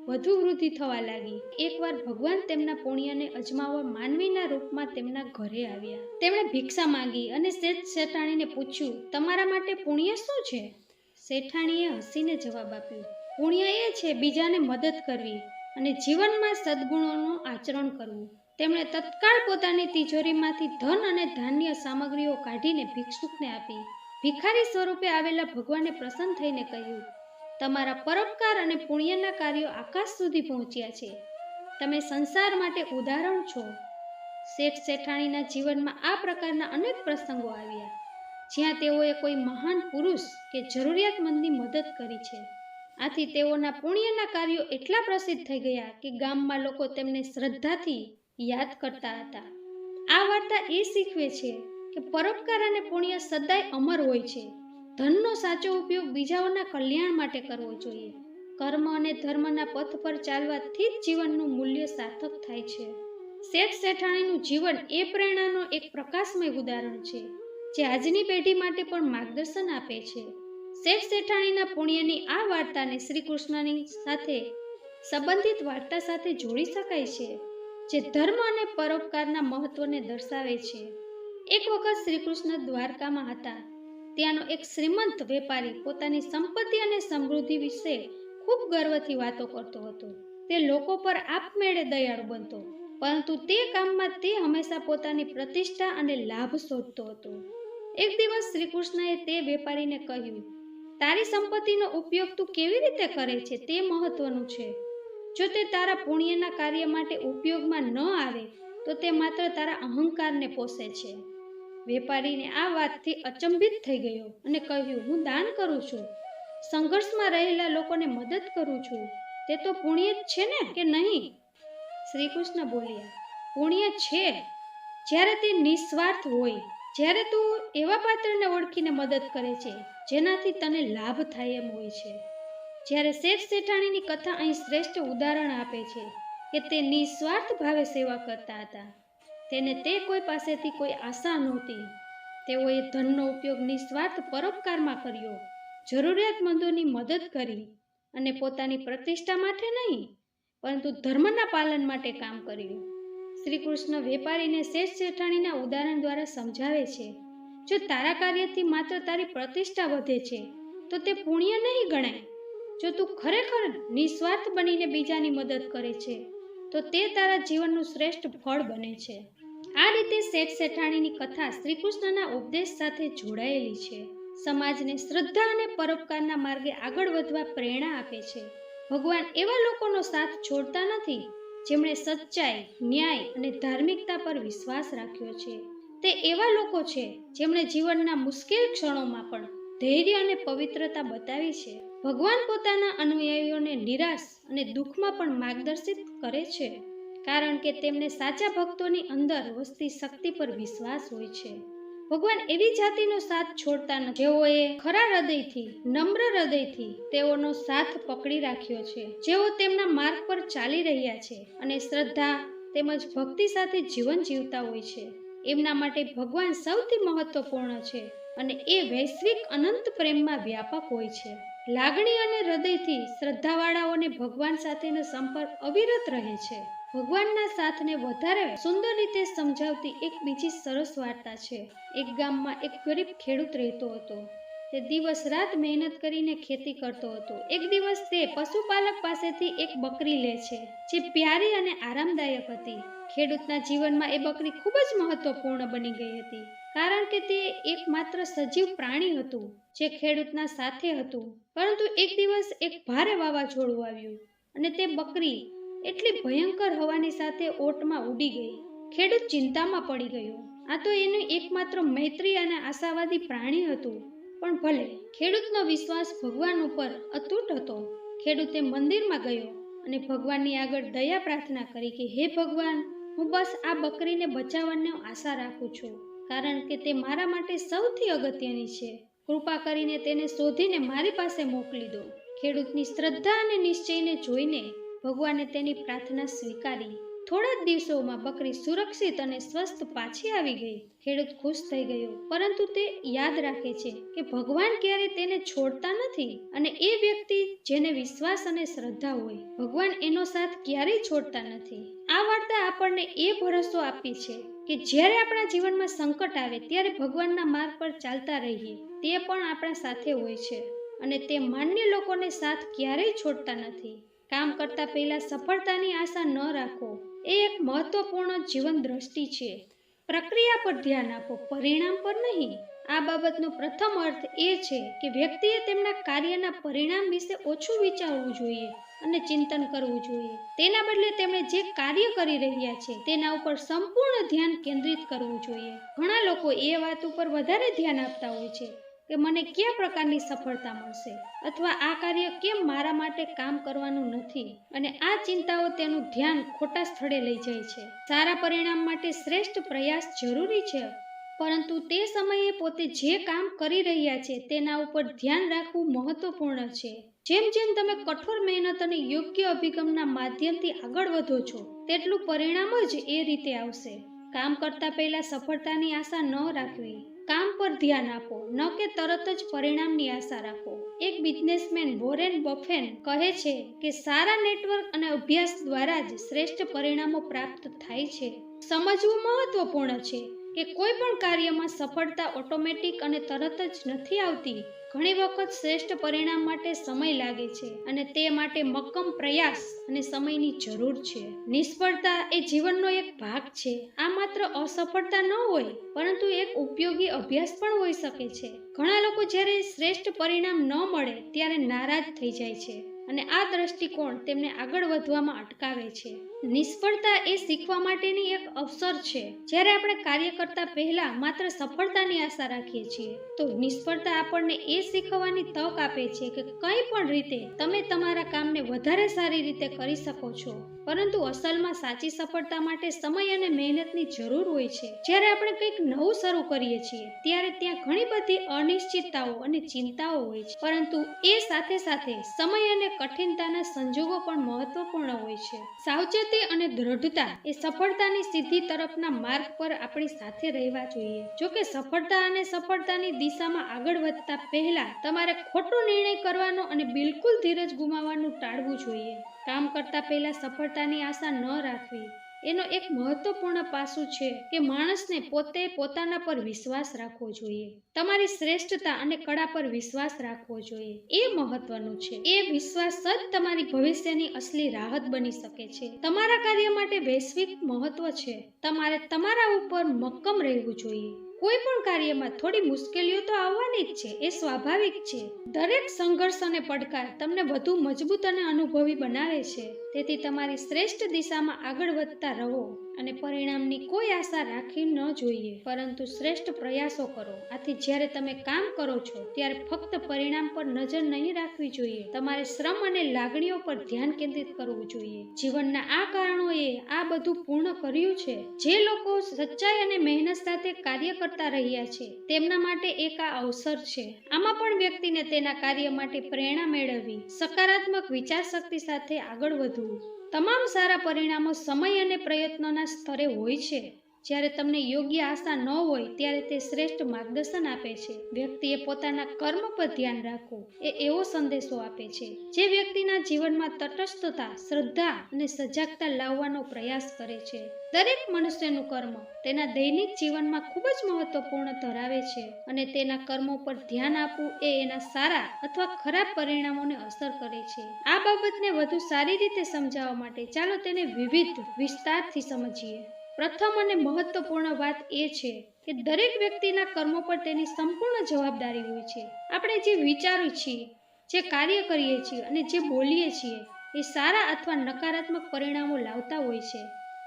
વધુ વૃદ્ધિ થવા લાગી. એકવાર ભગવાન તેમના પુણ્યને અજમાવવા માનવીના રૂપમાં તેમના ઘરે આવ્યા. તેમણે ભિક્ષા માંગી અને શેઠ શેઠાણીને પૂછ્યું, તમારા માટે પુણ્ય શું છે? શેઠાણીએ હસીને જવાબ આપ્યો, પુણ્ય એ છે બીજાને મદદ કરવી અને જીવનમાં સદ્ગુણોનું આચરણ કરવું. તેમણે તત્કાળ પોતાની તિજોરીમાંથી ધન અને ધાન્ય સામગ્રીઓ કાઢીને ભિક્ષુકને આપી. ભિખારી સ્વરૂપે આવેલા ભગવાને પ્રસન્ન થઈને કહ્યું, તમારા પરોપકાર અને પુણ્યના કાર્યો આકાશ સુધી પહોંચ્યા છે. તમે સંસાર માટે ઉદાહરણ છો. શેઠ શેઠાણીના જીવનમાં આ પ્રકારના અનેક પ્રસંગો આવ્યા, જ્યાં તેઓએ કોઈ મહાન પુરુષ કે જરૂરિયાતમંદની મદદ કરી છે. આથી તેઓના પુણ્યના કાર્યો એટલા પ્રસિદ્ધ થઈ ગયા કે ગામમાં લોકો તેમને શ્રદ્ધાથી યાદ કરતા હતા. આ વાર્તા એ શીખવે છે કે પરોપકાર અને પુણ્ય સદાય અમર હોય છે. ધનનો સાચો ઉપયોગ બીજાઓના કલ્યાણ માટે કરવો જોઈએ. કર્મ અને ધર્મના પથ પર ચાલવાથી જ જીવનનું મૂલ્ય સાર્થક થાય છે. શેઠ શેઠાણીનું જીવન એ પ્રેરણાનો એક પ્રકાશમય ઉદાહરણ છે, જે આજની પેઢી માટે પણ માર્ગદર્શન આપે છે. શેઠ શેઠાણીના પુણ્યની આ વાર્તાને શ્રી કૃષ્ણની સાથે સંબંધિત વાર્તા સાથે જોડી શકાય છે, જે ધર્મ અને પરોપકારના મહત્વને દર્શાવે છે. એક વખત શ્રી કૃષ્ણ દ્વારકામાં હતા. ત્યાંનો એક શ્રીમંત વેપારી પોતાની સંપત્તિ અને સમૃદ્ધિ વિશે ખૂબ ગર્વથી વાતો કરતો હતો. તે લોકો પર આપમેળે દયાળુ બનતો, પરંતુ તે કામમાં તે હંમેશા પોતાની પ્રતિષ્ઠા અને લાભ શોધતો હતો. એક દિવસ શ્રી કૃષ્ણએ તે વેપારીને કહ્યું, તારી સંપત્તિનો ઉપયોગ તું કેવી રીતે કરે છે તે મહત્વનું છે. જો તે તારા પુણ્યના કાર્ય માટે ઉપયોગમાં ન આવે તો તે માત્ર તારા અહંકારને પોષે છે. વેપારીને આ વાતથી અચંબિત થઈ ગયો અને કહ્યું, હું દાન કરું છું, સંઘર્ષમાં રહેલા લોકોને મદદ કરું છું, તે તો પુણ્ય જ છે ને કે નહીં? શ્રી કૃષ્ણ બોલ્યા, પુણ્ય છે જ્યારે તે નિસ્વાર્થ હોય, જ્યારે તું એવા પાત્રને ઓળખીને મદદ કરે છે જેનાથી તને લાભ થાય એમ હોય છે. જ્યારે શેઠ શેઠાણીની કથા અહીં શ્રેષ્ઠ ઉદાહરણ આપે છે કે તે નિસ્વાર્થ ભાવે સેવા કરતા હતા. તેને તે કોઈ પાસેથી કોઈ આશા નહોતી. તેઓએ ધનનો ઉપયોગ નિસ્વાર્થ પરોપકારમાં કર્યો, જરૂરિયાતમંદોની મદદ કરી અને પોતાની પ્રતિષ્ઠા માટે નહીં, પરંતુ ધર્મના પાલન માટે કામ કર્યું. શ્રી કૃષ્ણ વેપારીને શેઠ શેઠાણીના ઉદાહરણ દ્વારા સમજાવે છે, જો તારા કાર્યથી માત્ર તારી પ્રતિષ્ઠા વધે છે તો તે પુણ્ય નહીં ગણાય. જો તું ખરેખર નિસ્વાર્થ બનીને બીજાની મદદ કરે છે તો તે તારા જીવનનું શ્રેષ્ઠ ફળ બને છે. આ રીતે શેઠ શેઠાણીની કથા શ્રી કૃષ્ણના ઉપદેશ સાથે જોડાયેલી છે. સમાજને શ્રદ્ધા અને પરોપકારના માર્ગે આગળ વધવા પ્રેરણા આપે છે. ભગવાન એવા લોકોનો સાથ છોડતા નથી જેમણે સચ્ચાઈ, ન્યાય અને ધાર્મિકતા પર વિશ્વાસ રાખ્યો છે. તે એવા લોકો છે જેમણે જીવનના મુશ્કેલ ક્ષણોમાં પણ ધૈર્ય અને પવિત્રતા બતાવી છે. ભગવાન પોતાના અનુયાયીઓને નિરાશ અને દુઃખમાં પણ માર્ગદર્શિત કરે છે, કારણ કે તેમને સાચા ભક્તોની અંદર વસતી શક્તિ પર વિશ્વાસ હોય છે. ભગવાન એવી જાતિનો સાથ છોડતા નથી જેઓએ ખરા હૃદયથી, નમ્ર હૃદયથી તેઓનો સાથ પકડી રાખ્યો છે, જેઓ તેમના માર્ગ પર ચાલી રહ્યા છે અને શ્રદ્ધા તેમજ ભક્તિ સાથે જીવન જીવતા હોય છે. એમના માટે ભગવાન સૌથી મહત્વપૂર્ણ છે અને એ વૈશ્વિક અનંત પ્રેમમાં વ્યાપક હોય છે. લાગણી અને હૃદયથી શ્રદ્ધાવાળાઓને ભગવાન સાથેનો સંપર્ક અવિરત રહે છે. ભગવાનના સાથને વધારે સુંદર રીતે સમજાવતી એક બીજી સરસ વાર્તા છે. એક ગામમાં એક ગરીબ ખેડૂત રહેતો હતો. તે દિવસ રાત મહેનત કરીને ખેતી કરતો હતો. એક દિવસ તે પશુપાલક પાસેથી એક બકરી લે છે, જે પ્યારી અને આરામદાયક હતી. ખેડૂતના જીવનમાં એ બકરી ખૂબ જ મહત્વપૂર્ણ બની ગઈ હતી, કારણ કે તે એકમાત્ર સજીવ પ્રાણી હતું જે ખેડૂતના સાથે હતું. પરંતુ એક દિવસ એક ભારે વાવાઝોડું આવ્યું અને તે બકરી એટલી ભયંકર હવાની સાથે ઓટમાં ઉડી ગઈ. ખેડૂત ચિંતામાં પડી ગયો. આ તો એનું એકમાત્ર મૈત્રી અને આશાવાદી પ્રાણી હતું. પણ ભલે, ખેડૂતનો વિશ્વાસ ભગવાન ઉપર અતૂટ હતો. ખેડૂતે મંદિરમાં ગયો અને ભગવાનની આગળ દયા પ્રાર્થના કરી કે હે ભગવાન, હું બસ આ બકરીને બચાવવાની આશા રાખું છું, કારણ કે તે મારા માટે સૌથી અગત્યની છે. કૃપા કરીને તેને શોધીને મારી પાસે મોકલી દો. ખેડૂતની શ્રદ્ધા અને નિશ્ચયને જોઈને ભગવાને તેની પ્રાર્થના સ્વીકારી. થોડા જ દિવસોમાં બકરી સુરક્ષિત અને સ્વસ્થ પાછી આવી ગઈ. ખેડૂત ખુશ થઈ ગયો, પરંતુ તે યાદ રાખે છે કે ભગવાન ક્યારેય તેને છોડતા નથી અને એ વ્યક્તિ જેને વિશ્વાસ અને શ્રદ્ધા હોય, ભગવાન એનો સાથ ક્યારેય છોડતા નથી. આ વાર્તા આપણને એ ભરોસો આપી છે કે જ્યારે આપણા જીવનમાં સંકટ આવે ત્યારે ભગવાનના માર્ગ પર ચાલતા રહીએ. તે પણ આપણા સાથે હોય છે અને તે માન્ય લોકોને સાથ ક્યારેય છોડતા નથી. કામ કરતા પહેલા સફળતાની આશા ન રાખો, એ એક મહત્વપૂર્ણ જીવન દ્રષ્ટિ છે. પ્રક્રિયા પર ધ્યાન આપો, પરિણામ પર નહીં. આ બાબતનો પ્રથમ અર્થ એ છે કે વ્યક્તિએ તેમના કાર્યના પરિણામ વિશે ઓછું વિચારવું જોઈએ અને ચિંતન કરવું જોઈએ. તેના બદલે તેમણે જે કાર્ય કરી રહ્યા છે તેના ઉપર સંપૂર્ણ ધ્યાન કેન્દ્રિત કરવું જોઈએ. ઘણા લોકો એ વાત ઉપર વધારે ધ્યાન આપતા હોય છે કે મને કયા પ્રકારની સફળતા મળશે અથવા આ કાર્ય કેમ મારા માટે કામ કરવાનું નથી, અને આ ચિંતાઓ તેનું ધ્યાન ખોટા સ્થળે લઈ જાય છે. સારા પરિણામ માટે શ્રેષ્ઠ પ્રયાસ જરૂરી છે, પરંતુ તે સમયે પોતે જે કામ કરી રહ્યા છે તેના ઉપર ધ્યાન રાખવું મહત્વપૂર્ણ છે. જેમ જેમ તમે કઠોર મહેનત અને યોગ્ય અભિગમના માધ્યમથી આગળ વધો છો, તેટલું પરિણામ જ એ રીતે આવશે. કામ કરતા પહેલા સફળતાની આશા ન રાખવી. કામ પર ધ્યાન આપો, ન કે તરત જ પરિણામની આશા રાખો. એક બિઝનેસમેન વોરેન બફેટ કહે છે કે સારા નેટવર્ક અને અભ્યાસ દ્વારા જ શ્રેષ્ઠ પરિણામો પ્રાપ્ત થાય છે. સમજવું મહત્વપૂર્ણ છે કે કોઈ પણ કાર્યમાં સફળતા ઓટોમેટિક અને તરત જ નથી આવતી. ઘણી વખત શ્રેષ્ઠ પરિણામ માટે સમય લાગે છે, અને તે માટે મક્કમ પ્રયાસ અને સમયની જરૂર છે. નિષ્ફળતા એ જીવનનો એક ભાગ છે. આ માત્ર અસફળતા ન હોય, પરંતુ એક ઉપયોગી અભ્યાસ પણ હોઈ શકે છે. ઘણા લોકો જ્યારે શ્રેષ્ઠ પરિણામ ન મળે ત્યારે નારાજ થઈ જાય છે, અને આ દ્રષ્ટિકોણ તેમને આગળ વધવામાં અટકાવે છે. નિષ્ફળતા એ શીખવા માટેની એક અવસર છે. જ્યારે આપણે કાર્ય કરતા પહેલા માત્ર સફળતાની આશા રાખીએ છીએ, તો નિષ્ફળતા આપણને એ શીખવવાની તક આપે છે કે કંઈ પણ રીતે તમે તમારા કામને વધારે સારી રીતે કરી શકો છો. પરંતુ અસલમાં સાચી સફળતા માટે સમય અને મહેનતની જરૂર હોય છે. જ્યારે આપણે કંઈક નવું શરૂ કરીએ છીએ ત્યારે ત્યાં ઘણી બધી અનિશ્ચિતતાઓ અને ચિંતાઓ હોય છે, પરંતુ એ સાથે સાથે સમય અને કઠિનતાના સંજોગો પણ મહત્વપૂર્ણ હોય છે. સાવચેતી અને દ્રઢતા એ સફળતાની સિદ્ધિ તરફના માર્ગ પર આપણી સાથે રહેવા જોઈએ. જો કે સફળતા અને સફળતાની દિશામાં આગળ વધતા પહેલા તમારે ખોટો નિર્ણય કરવાનો અને બિલકુલ ધીરજ ગુમાવવાનું ટાળવું જોઈએ. કામ કરતા પહેલા સફળતાની આશા ન રાખવી એનો એક મહત્વપૂર્ણ પાસું છે કે માણસને પોતે પોતાના પર વિશ્વાસ રાખવો જોઈએ. તમારી શ્રેષ્ઠતા અને કળા પર વિશ્વાસ રાખવો જોઈએ. એ મહત્વનું છે. એ વિશ્વાસ જ તમારી ભવિષ્યની અસલી રાહત બની શકે છે. તમારા કાર્ય માટે વૈશ્વિક મહત્વ છે. તમારે તમારા ઉપર મક્કમ રહેવું જોઈએ. કોઈ પણ કાર્યમાં થોડી મુશ્કેલીઓ તો આવવાની જ છે, એ સ્વાભાવિક છે. દરેક સંઘર્ષ અને પડકાર તમને વધુ મજબૂત અને અનુભવી બનાવે છે. તેથી તમારી શ્રેષ્ઠ દિશામાં આગળ વધતા રહો અને પરિણામની કોઈ આશા રાખવી ન જોઈએ, પરંતુ શ્રેષ્ઠ પ્રયાસો કરો. આથી જ્યારે તમે કામ કરો છો ત્યારે ફક્ત પરિણામ પર નજર નહીં રાખવી જોઈએ. તમારે શ્રમ અને લાગણીઓ પર ધ્યાન કેન્દ્રિત કરવું જોઈએ. જીવનના આ કારણોએ આ બધું પૂર્ણ કર્યું છે. જે લોકો સચ્ચાઈ અને મહેનત સાથે કાર્ય કરતા રહ્યા છે તેમના માટે એક આ અવસર છે. આમાં પણ વ્યક્તિને તેના કાર્ય માટે પ્રેરણા મેળવવી, સકારાત્મક વિચારશક્તિ સાથે આગળ વધવું. તમામ સારા પરિણામો સમય અને પ્રયત્નોના સ્તરે હોય છે. જ્યારે તમને યોગ્ય આશા ન હોય ત્યારે તે શ્રેષ્ઠ માર્ગદર્શન આપે છે. વ્યક્તિએ પોતાના કર્મ પર ધ્યાન રાખવું એ એવો સંદેશો આપે છે જે વ્યક્તિના જીવનમાં તટસ્થતા, શ્રદ્ધા અને સજાગતા લાવવાનો પ્રયાસ કરે છે. દરેક મનુષ્યનું કર્મ તેના દૈનિક જીવનમાં ખૂબ જ મહત્વપૂર્ણ ધરાવે છે, અને તેના કર્મો પર ધ્યાન આપવું એ એના સારા અથવા ખરાબ પરિણામોને અસર કરે છે. આ બાબતને વધુ સારી રીતે સમજાવવા માટે ચાલો તેને વિવિધ વિસ્તારથી સમજીએ. પ્રથમ અને મહત્વપૂર્ણ વાત એ છે કે દરેક વ્યક્તિના કર્મો પર તેની સંપૂર્ણ જવાબદારી હોય છે. આપણે જે વિચારીએ છીએ, જે કાર્ય કરીએ છીએ અને જે બોલીએ છીએ એ સારા અથવા નકારાત્મક પરિણામો લાવતા હોય છે.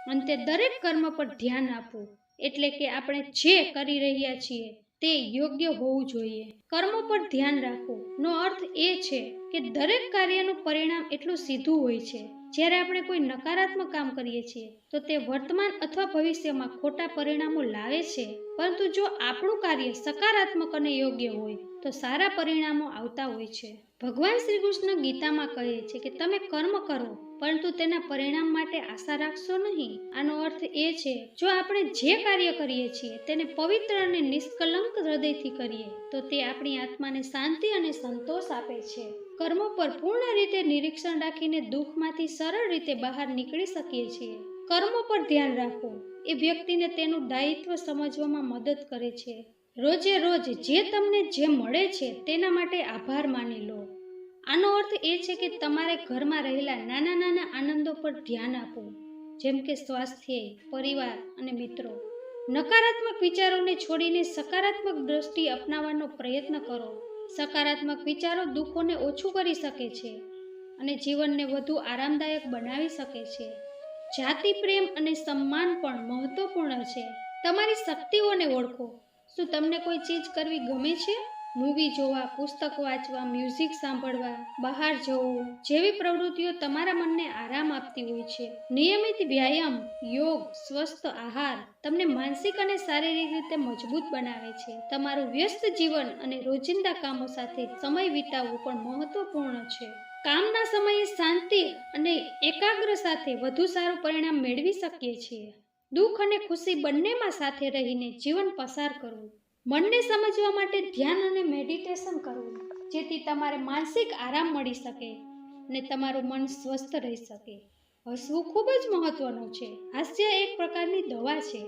અંતે દરેક કર્મ પર ધ્યાન આપવું એટલે કે આપણે જે કરી રહ્યા છીએ તે યોગ્ય હોવું જોઈએ. કર્મો પર ધ્યાન રાખવું નો અર્થ એ છે કે દરેક કાર્યનું પરિણામ એટલું સીધું હોય છે. જ્યારે આપણે કોઈ નકારાત્મક કામ કરીએ છીએ તો તે વર્તમાન અથવા ભવિષ્યમાં ખોટા પરિણામો લાવે છે, પરંતુ જો આપણું કાર્ય સકારાત્મક અને યોગ્ય હોય તો સારા પરિણામો આવતા હોય છે. ભગવાન શ્રી કૃષ્ણ ગીતામાં કહે છે કે તમે કર્મ કરો, પરંતુ તેના પરિણામ માટે આશા રાખશો નહીં. આનો અર્થ એ છે જો આપણે જે કાર્ય કરીએ છીએ તેને પવિત્ર અને નિષ્કલંક હૃદયથી કરીએ તો તે આપણી આત્માને શાંતિ અને સંતોષ આપે છે. કર્મો પર પૂર્ણ રીતે નિરીક્ષણ રાખીને દુઃખમાંથી સરળ રીતે બહાર નીકળી શકીએ છીએ. કર્મો પર ધ્યાન રાખવું એ વ્યક્તિને તેનું દાયિત્વ સમજવામાં મદદ કરે છે. રોજે રોજ જે તમને જે મળે છે તેના માટે આભાર માની લો. આનો અર્થ એ છે કે તમારે ઘરમાં રહેલા નાના નાના આનંદો પર ધ્યાન આપવું, જેમ કે સ્વાસ્થ્ય, પરિવાર અને મિત્રો. નકારાત્મક વિચારોને છોડીને સકારાત્મક દ્રષ્ટિ અપનાવવાનો પ્રયત્ન કરો. સકારાત્મક વિચારો દુઃખોને ઓછું કરી શકે છે અને જીવનને વધુ આરામદાયક બનાવી શકે છે. જાતિ પ્રેમ અને સન્માન પણ મહત્વપૂર્ણ છે. તમારી શક્તિઓને ઓળખો. શું તમને કોઈ ચીજ કરવી ગમે છે? મૂવી જોવા, પુસ્તક વાંચવા, મ્યુઝિક સાંભળવા, બહાર જવું જેવી પ્રવૃત્તિઓ તમારા મનને આરામ આપતી હોય છે. નિયમિત વ્યાયામ, યોગ, સ્વસ્થ આહાર તમને માનસિક અને શારીરિક રીતે મજબૂત બનાવે છે. તમારું વ્યસ્ત જીવન અને રોજિંદા કામો સાથે સમય વિતાવવું પણ મહત્વપૂર્ણ છે. કામના સમયે શાંતિ અને એકાગ્ર સાથે વધુ સારું પરિણામ મેળવી શકીએ છીએ. દુઃખ અને ખુશી બંનેમાં સાથે રહીને જીવન પસાર કરવું. મનને સમજવા માટે ધ્યાન અને મેડિટેશન કરવું, જેથી તમારે માનસિક આરામ મળી શકે અને તમારું મન સ્વસ્થ રહી શકે. હસવું ખૂબ જ મહત્વનું છે. હાસ્ય એક પ્રકારની દવા છે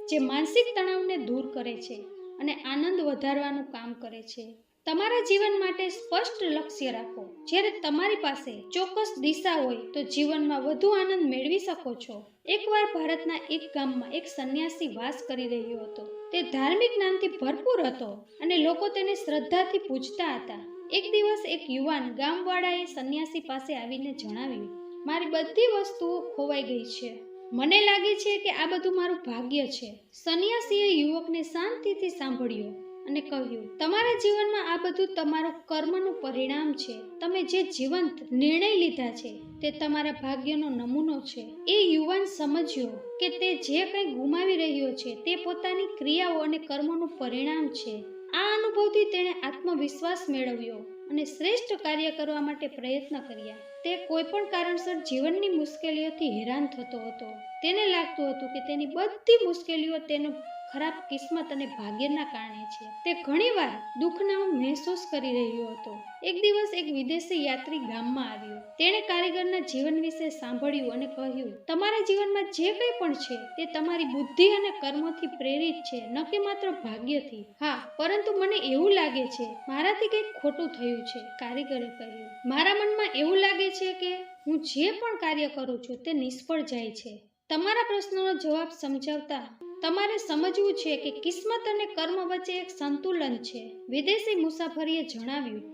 જે માનસિક તણાવને દૂર કરે છે અને આનંદ વધારવાનું કામ કરે છે. તમારા જીવન માટે સ્પષ્ટ લક્ષ્ય રાખો. જ્યારે તમારી પાસે ચોક્કસ દિશા હોય તો જીવનમાં વધુ આનંદ મેળવી શકો છો. એકવાર ભારતના એક ગામમાં એક સંન્યાસી વાસ કરી રહ્યો હતો. તે ધાર્મિક જ્ઞાનથી ભરપૂર હતો અને લોકો તેને શ્રદ્ધાથી પૂજતા હતા. એક દિવસ એક યુવાન ગામવાળાએ સંન્યાસી પાસે આવીને જણાવ્યું, મારી બધી વસ્તુઓ ખોવાઈ ગઈ છે. મને લાગે છે કે આ બધું મારું ભાગ્ય છે. સંન્યાસીએ યુવકને શાંતિથી સાંભળ્યો અને કહ્યું, તમારા જીવનમાં આ બધું તમારું કર્મનું પરિણામ છે. તમે જે જીવંત નિર્ણય લીધા છે તે તમારા ભાગ્યનો નમૂનો છે. એ યુવાન સમજ્યો કે તે જે કંઈ ગુમાવી રહ્યો છે તે પોતાની ક્રિયાઓ અને કર્મોનું પરિણામ છે. આ અનુભવથી તેણે આત્મવિશ્વાસ મેળવ્યો અને શ્રેષ્ઠ કાર્ય કરવા માટે પ્રયત્ન કર્યા. તે કોઈ પણ કારણસર જીવનની મુશ્કેલીઓથી હેરાન થતો હતો. તેને લાગતું હતું કે તેની બધી મુશ્કેલીઓ તેનો ખરાબ કિસ્મત અને ભાગ્યના કારણે છે. તે ઘણીવાર દુઃખનો મહેસૂસ કરી રહ્યો હતો. એક દિવસ એક વિદેશી યાત્રી ગામમાં આવ્યો. તેણે કારીગરના જીવન વિશે સાંભળ્યું અને કહ્યું, તમારા જીવનમાં જે કંઈ પણ છે તે તમારી બુદ્ધિ અને કર્મોથી પ્રેરિત છે, ન કે માત્ર ભાગ્યથી. હા, પરંતુ મને એવું લાગે છે મારાથી કંઈક ખોટું થયું છે, કારીગરે કહ્યું. મારા મનમાં એવું લાગે છે કે હું જે પણ કાર્ય કરું છું તે નિષ્ફળ જાય છે. તમારા પ્રશ્નનો જવાબ સમજાવતા તમારે સમજવું છે કે કિસ્મત અને કર્મ વચ્ચે એક સંતુલન છે. વિદેશી મુસાફરીએ જણાવ્યું,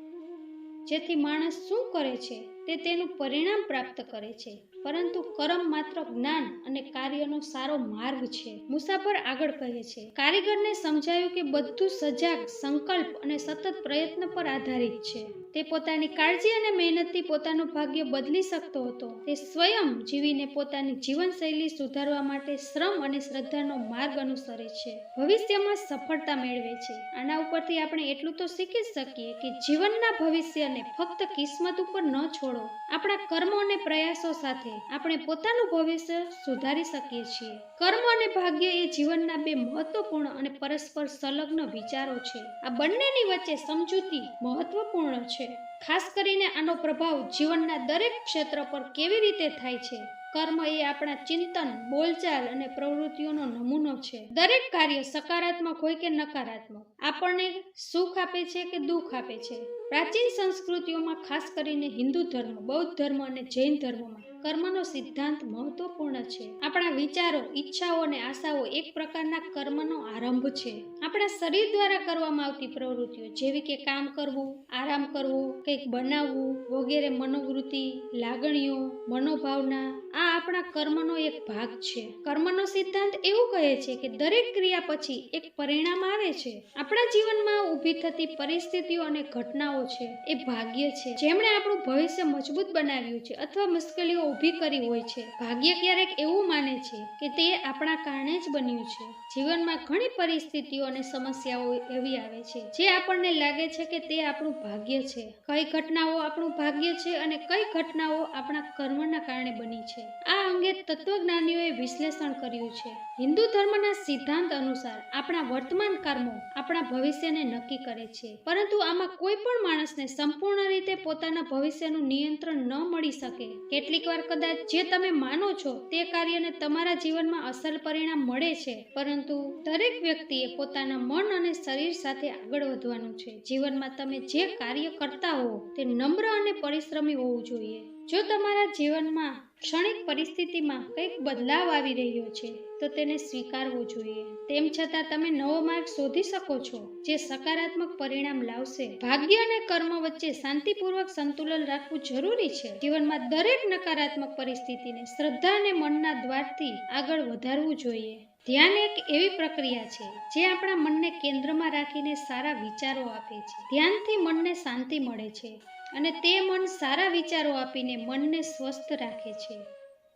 જેથી માણસ શું કરે છે તે તેનું પરિણામ પ્રાપ્ત કરે છે, પરંતુ કર્મ માત્ર જ્ઞાન અને કાર્યનો સારો માર્ગ છે. મુસાફર આગળ કહે છે, કારીગરને સમજાયું કે બધું સજાગ, સંકલ્પ અને સતત પ્રયત્ન પર આધારિત છે. તે પોતાની કાળજી અને મહેનતથી પોતાનું ભાગ્ય બદલી શકતો હતો. તે સ્વયં જીવીને પોતાની જીવનશૈલી સુધારવા માટે શ્રમ અને શ્રદ્ધાનો માર્ગ અનુસરે છે. ભવિષ્યમાં સફળતા મેળવે છે. આના ઉપરથી આપણે એટલું તો શીખી શકીએ કે જીવનના ભવિષ્યને ફક્ત કિસ્મત ઉપર ન છોડો. આપણા કર્મો અને પ્રયાસો સાથે આપણે પોતાનું ભવિષ્ય સુધારી શકીએ છીએ. કર્મ અને ભાગ્ય એ જીવનના બે મહત્વપૂર્ણ અને પરસ્પર સંલગ્ન વિચારો છે. આ બંનેની વચ્ચે સમજૂતી મહત્વપૂર્ણ છે. ખાસ કરીને આનો પ્રભાવ જીવનના દરેક ક્ષેત્ર પર કેવી રીતે થાય છે. કર્મ એ આપણા ચિંતન, બોલચાલ અને પ્રવૃત્તિઓનો નમૂનો છે. દરેક કાર્ય સકારાત્મક હોય કે નકારાત્મક આપણને સુખ આપે છે કે દુઃખ આપે છે. પ્રાચીન સંસ્કૃતિઓમાં, ખાસ કરીને હિન્દુ ધર્મ, બૌદ્ધ ધર્મ અને જૈન ધર્મમાં કર્મનો સિદ્ધાંત મહત્વપૂર્ણ છે. આપણા વિચારો, ઈચ્છાઓ અને આશાઓ એક પ્રકારના કર્મનો આરંભ છે. આપણા શરીર દ્વારા કરવામાં આવતી પ્રવૃત્તિઓ જેવી કે કામ કરવું, આરામ કરવો, કંઈક બનાવવું વગેરે મનોવૃત્તિ, લાગણીઓ, મનોભાવના આ આપણા કર્મનો એક ભાગ છે. કર્મનો સિદ્ધાંત એવું કહે છે કે દરેક ક્રિયા પછી એક પરિણામ આવે છે. આપણા જીવનમાં ઊભી થતી પરિસ્થિતિઓ અને ઘટનાઓ છે એ ભાગ્ય છે, જેમણે આપણું ભવિષ્ય મજબૂત બનાવ્યું છે અથવા મુશ્કેલીઓ ઊભી કરી હોય છે. ભાગ્ય ક્યારેક એવું માને છે કે તે આપણા કારણે જ બન્યું છે. જીવનમાં ઘણી પરિસ્થિતિઓ અને સમસ્યાઓ એવી આવે છે જે આપણને લાગે છે કે તે આપણું ભાગ્ય છે. કઈ ઘટનાઓ આપણું ભાગ્ય છે અને કઈ ઘટનાઓ આપણા કર્મના કારણે બની છે, આ અંગે તત્વજ્ઞાનીઓએ વિશ્લેષણ કર્યું છે. હિન્દુ ધર્મના સિદ્ધાંત અનુસાર આપણા વર્તમાન કર્મો આપણા ભવિષ્યને નક્કી કરે છે, પરંતુ આમાં કોઈ પણ માણસને સંપૂર્ણ રીતે પોતાના ભવિષ્યનું નિયંત્રણ ન મળી શકે. કેટલીક વાર કદાચ જે તમે માનો છો તે કાર્યને તમારા જીવનમાં અસલ પરિણામ મળે છે, પરંતુ દરેક વ્યક્તિએ પોતાના મન અને શરીર સાથે આગળ વધવાનું છે. જીવનમાં તમે જે કાર્ય કરતા હો તે નમ્ર અને પરિશ્રમી હોવું જોઈએ. જો તમારા જીવનમાં ક્ષણિક પરિસ્થિતિમાં કંઈક બદલાવ આવી રહ્યો છે તો તેને સ્વીકારવો જોઈએ. તેમ છતાં તમે નવો માર્ગ શોધી શકો છો જે સકારાત્મક પરિણામ લાવશે. ભાગ્ય અને કર્મ વચ્ચે શાંતિપૂર્વક સંતુલન રાખવું જરૂરી છે. જીવનમાં દરેક નકારાત્મક પરિસ્થિતિને શ્રદ્ધા અને મનના દ્વારથી આગળ વધારવું જોઈએ. ધ્યાન એક એવી પ્રક્રિયા છે જે આપણા મનને કેન્દ્રમાં રાખીને સારા વિચારો આપે છે. ધ્યાનથી મનને શાંતિ મળે છે અને તે મન સારા વિચારો આપીને મનને સ્વસ્થ રાખે છે.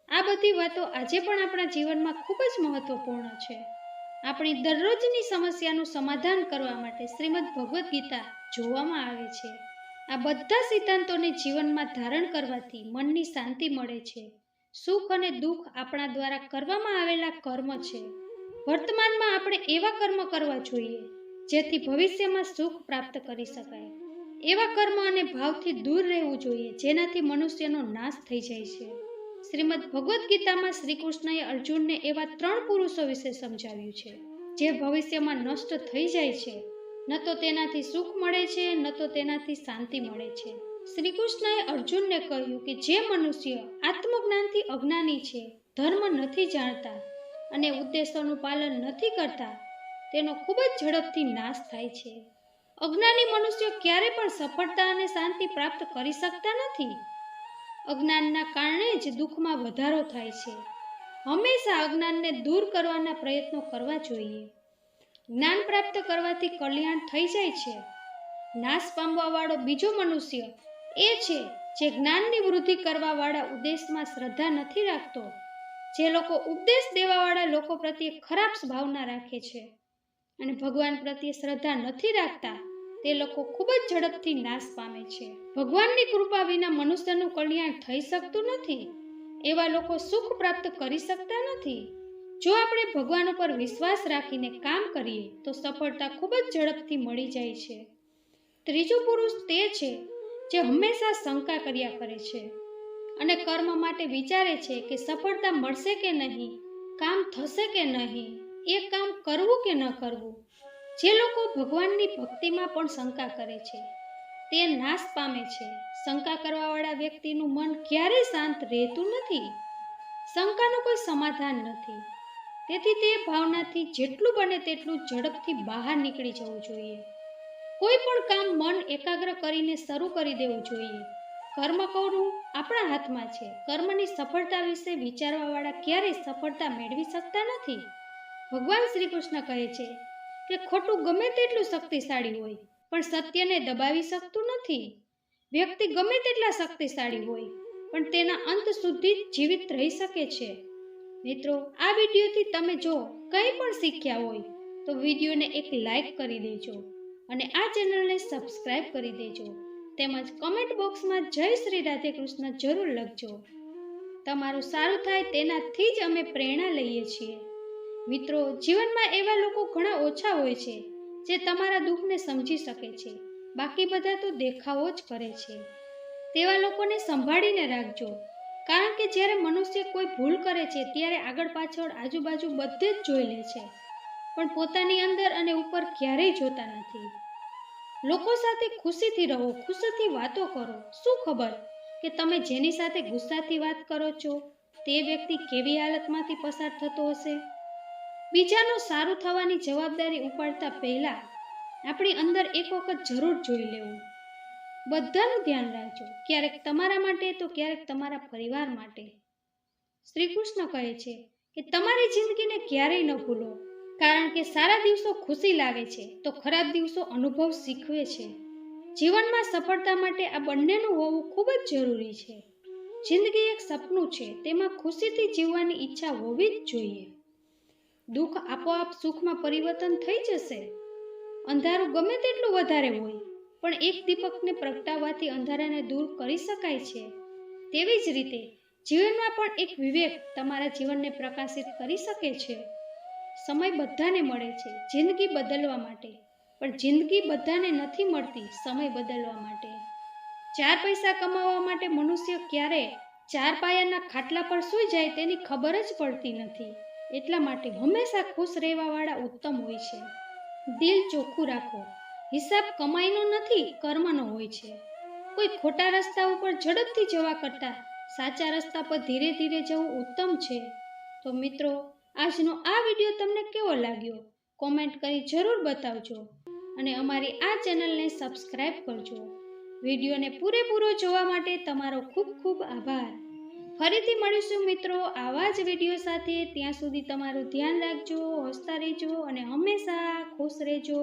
આ બધી વાતો આજે પણ આપણા જીવનમાં ખૂબ જ મહત્વપૂર્ણ છે. આપણી દરરોજની સમસ્યાનું સમાધાન કરવા માટે શ્રીમદ ભગવદ્ ગીતા જોવામાં આવે છે. આ બધા સિદ્ધાંતોને જીવનમાં ધારણ કરવાથી મનની શાંતિ મળે છે. સુખ અને દુઃખ આપણા દ્વારા કરવામાં આવેલા કર્મ છે. વર્તમાનમાં આપણે એવા કર્મ કરવા જોઈએ જેથી ભવિષ્યમાં સુખ પ્રાપ્ત કરી શકાય. એવા કર્મ અને ભાવથી દૂર રહેવું જોઈએ જેનાથી મનુષ્યનો નાશ થઈ જાય છે. શ્રીમદ ભગવદ્ ગીતામાં શ્રી કૃષ્ણએ અર્જુનને એવા 3 પુરુષો વિશે સમજાવ્યું છે જે ભવિષ્યમાં નષ્ટ થઈ જાય છે. ન તો તેનાથી સુખ મળે છે, ન તો તેનાથી શાંતિ મળે છે. શ્રી કૃષ્ણએ અર્જુનને કહ્યું કે જે મનુષ્ય આત્મજ્ઞાનથી અજ્ઞાની છે, ધર્મ નથી જાણતા અને ઉદ્દેશોનું પાલન નથી કરતા, તેનો ખૂબ જ ઝડપથી નાશ થાય છે. અજ્ઞાની મનુષ્યો ક્યારે પણ સફળતા અને શાંતિ પ્રાપ્ત કરી શકતા નથી. અજ્ઞાનના કારણે જ દુઃખમાં વધારો થાય છે. હંમેશા અજ્ઞાનને દૂર કરવાના પ્રયત્નો કરવા જોઈએ. જ્ઞાન પ્રાપ્ત કરવાથી કલ્યાણ થઈ જાય છે. નાશ પામવાવાળો બીજો મનુષ્ય એ છે જે જ્ઞાનની વૃદ્ધિ કરવાવાળા ઉદ્દેશમાં શ્રદ્ધા નથી રાખતો. જે લોકો ઉપદેશ દેવાવાળા લોકો પ્રત્યે ખરાબ ભાવના રાખે છે અને ભગવાન પ્રત્યે શ્રદ્ધા નથી રાખતા, તે લોકો ખૂબ જ ઝડપથી નાશ પામે છે. ભગવાનની કૃપા વિના મનુષ્યનું કલ્યાણ થઈ શકતું નથી. એવા લોકો સુખ પ્રાપ્ત કરી શકતા નથી. જો આપણે ભગવાન ઉપર વિશ્વાસ રાખીને કામ કરીએ તો સફળતા ખૂબ જ ઝડપથી મળી જાય છે. ત્રીજો પુરુષ તે છે જે હંમેશા શંકા કર્યા કરે છે અને કર્મ માટે વિચારે છે કે સફળતા મળશે કે નહીં, કામ થશે કે નહીં, એ કામ કરવું કે ન કરવું. જે લોકો ભગવાનની ભક્તિમાં પણ શંકા કરે છે તે નાશ પામે છે. શંકા કરવાવાળા વ્યક્તિનું મન ક્યારેય શાંત રહેતું નથી. શંકાનું કોઈ સમાધાન નથી. તેથી તે ભાવનાથી જેટલું બને તેટલું ઝડપથી બહાર નીકળી જવું જોઈએ. કોઈ પણ કામ મન એકાગ્ર કરીને શરૂ કરી દેવું જોઈએ. કર્મ કરવું આપણા હાથમાં છે. કર્મની સફળતા વિશે વિચારવાવાળા ક્યારેય સફળતા મેળવી શકતા નથી. ભગવાન શ્રી કૃષ્ણ કહે છે કે ખોટું ગમે તેટલું શક્તિશાળી હોય પણ સત્યને દબાવી શકતું નથી. વ્યક્તિ ગમે તેટલા શક્તિશાળી હોય પણ તેના અંત સુધી જીવિત રહી શકે છે. મિત્રો, આ વિડીયોથી તમે જો કંઈ પણ શીખ્યા હોય તો વિડીયોને એક લાઈક કરી દેજો અને આ ચેનલને સબસ્ક્રાઈબ કરી દેજો. તેમજ કમેન્ટ બોક્સમાં જય શ્રી રાધે કૃષ્ણ જરૂર લખજો. તમારું સારું થાય તેનાથી જ અમે પ્રેરણા લઈએ છીએ. મિત્રો, જીવનમાં એવા લોકો ઘણા ઓછા હોય છે જે તમારા દુઃખને સમજી શકે છે. બાકી બધા તો દેખાવો જ કરે છે. તેવા લોકોને સંભાળીને રાખજો. કારણ કે જ્યારે મનુષ્ય કોઈ ભૂલ કરે છે ત્યારે આગળ પાછળ આજુબાજુ બધે જ જોઈ લે છે પણ પોતાની અંદર અને ઉપર ક્યારેય જોતા નથી. લોકો સાથે ખુશીથી રહો, ખુશીથી વાતો કરો. શું ખબર કે તમે જેની સાથે ગુસ્સાથી વાત કરો છો તે વ્યક્તિ કેવી હાલતમાંથી પસાર થતો હશે. બીજાનું સારું થવાની જવાબદારી ઉપાડતા પહેલા આપણી અંદર એક વખત જરૂર જોઈ લેવું. બધાનું ધ્યાન રાખજો, ક્યારેક તમારા માટે તો ક્યારેક તમારા પરિવાર માટે. શ્રી કૃષ્ણ કહે છે કે તમારી જિંદગીને ક્યારેય ન ભૂલો, કારણ કે સારા દિવસો ખુશી લાવે છે તો ખરાબ દિવસો અનુભવ શીખવે છે. જીવનમાં સફળતા માટે આ બંનેનું હોવું ખૂબ જ જરૂરી છે. જિંદગી એક સપનું છે, તેમાં ખુશીથી જીવવાની ઈચ્છા હોવી જ જોઈએ. દુઃખ આપોઆપ સુખમાં પરિવર્તન થઈ જશે. અંધારું ગમે તેટલું વધારે હોય પણ એક દીપકને પ્રગટાવવાથી અંધારાને દૂર કરી શકાય છે. તેવી જ રીતે જીવનમાં પણ એક વિવેક તમારા જીવનને પ્રકાશિત કરી શકે છે. સમય બધાને મળે છે જિંદગી બદલવા માટે, પણ જિંદગી બધાને નથી મળતી સમય બદલવા માટે. 4 પૈસા કમાવા માટે મનુષ્ય ક્યારે 4 પાયાના ખાટલા પર સૂઈ જાય તેની ખબર જ પડતી નથી. એટલા માટે હંમેશા ખુશ રહેવાવાળા ઉત્તમ હોય છે. દિલ ચોખ્ખું રાખો. હિસાબ કમાઈનો નથી, કર્મનો હોય છે. કોઈ ખોટા રસ્તા ઉપર ઝડપથી જવા કરતાં સાચા રસ્તા પર ધીરે ધીરે જવું ઉત્તમ છે. તો મિત્રો, આજનો આ વિડીયો તમને કેવો લાગ્યો કોમેન્ટ કરી જરૂર બતાવજો અને અમારી આ ચેનલને સબસ્ક્રાઈબ કરજો. વિડીયોને પૂરેપૂરો જોવા માટે તમારો ખૂબ ખૂબ આભાર. ફરીથી મળીશું મિત્રો આવા જ વિડીયો સાથે. ત્યાં સુધી તમારું ધ્યાન રાખજો, હસતા રહેજો અને હંમેશા ખુશ રહેજો.